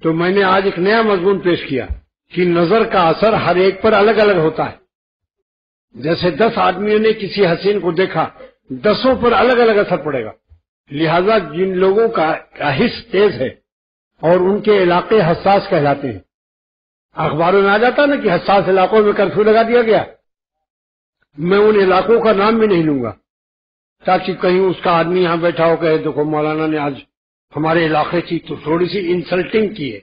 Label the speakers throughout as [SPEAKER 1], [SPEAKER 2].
[SPEAKER 1] تو میں نے آج ایک نیا مضمون پیش کیا کہ نظر کا اثر ہر ایک پر الگ الگ ہوتا ہے. جیسے 10 آدمیوں نے کسی حسین کو دیکھا، 10 پر الگ الگ اثر پڑے گا. لہذا جن لوگوں کا حس تیز ہے اور ان کے علاقے حساس کہلاتے ہیں. اخباروں میں آ جاتا نا کہ حساس علاقوں میں کرفیو لگا دیا گیا. میں ان علاقوں کا نام بھی نہیں لوں گا تاکہ کہیں اس کا آدمی یہاں بیٹھا ہو کہے دیکھو مولانا نے آج ہمارے علاقے کی تو تھوڑی سی انسلٹنگ کی ہے،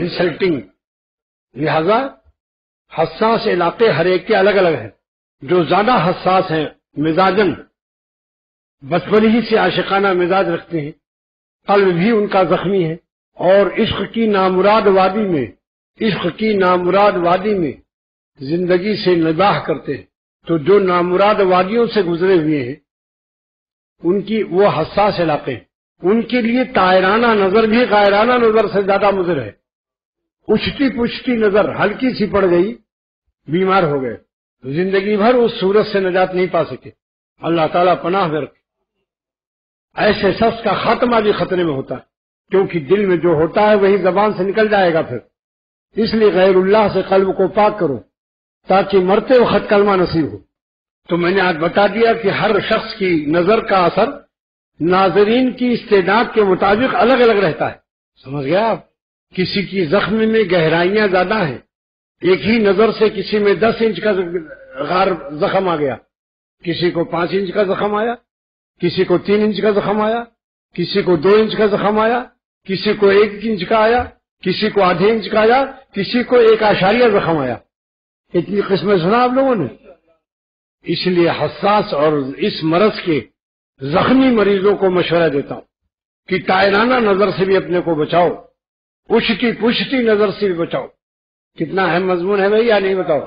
[SPEAKER 1] انسلٹنگ. لہذا حساس علاقے ہر ایک کے الگ الگ ہیں. جو زیادہ حساس ہیں مزاجن، بچپن ہی سے عاشقانہ مزاج رکھتے ہیں، قلب بھی ان کا زخمی ہے اور عشق کی نامراد وادی میں زندگی سے نباہ کرتے ہیں. تو جو نامراد وادیوں سے گزرے ہوئے ہیں ان کی وہ حساس علاقے ہیں. ان کے لیے طائرانہ نظر بھی غائرانہ نظر سے زیادہ مضر ہے. اچھتی پچھتی نظر ہلکی سی پڑ گئی، بیمار ہو گئے، زندگی بھر اس صورت سے نجات نہیں پا سکے. اللہ تعالیٰ پناہ میں رکھے. ایسے شخص کا خاتمہ بھی خطرے میں ہوتا ہے کیونکہ دل میں جو ہوتا ہے وہی زبان سے نکل جائے گا. پھر اس لیے غیر اللہ سے قلب کو پاک کرو تاکہ مرتے وقت کلمہ نصیب ہو. تو میں نے آج بتا دیا کہ ہر شخص کی نظر کا اثر ناظرین کی استعداد کے مطابق الگ الگ رہتا ہے. سمجھ گیا آپ؟ کسی کی زخم میں گہرائیاں زیادہ ہیں. ایک ہی نظر سے کسی میں 10 انچ کا غار زخم آ گیا، کسی کو 5 انچ کا زخم آیا، کسی کو 3 انچ کا زخم آیا، کسی کو 2 انچ کا زخم آیا، کسی کو 1 انچ کا آیا، کسی کو آدھے انچ کا آیا، کسی کو 1 زخم آیا. اتنی قسمیں سنا آپ لوگوں نے. اس لیے حساس اور اس مرض کے زخمی مریضوں کو مشورہ دیتا ہوں کہ طائرانہ نظر سے بھی اپنے کو بچاؤ، اچھتی پچھتی نظر سے بھی بچاؤ. کتنا اہم مضمون ہے بھائی یا نہیں بتاؤ؟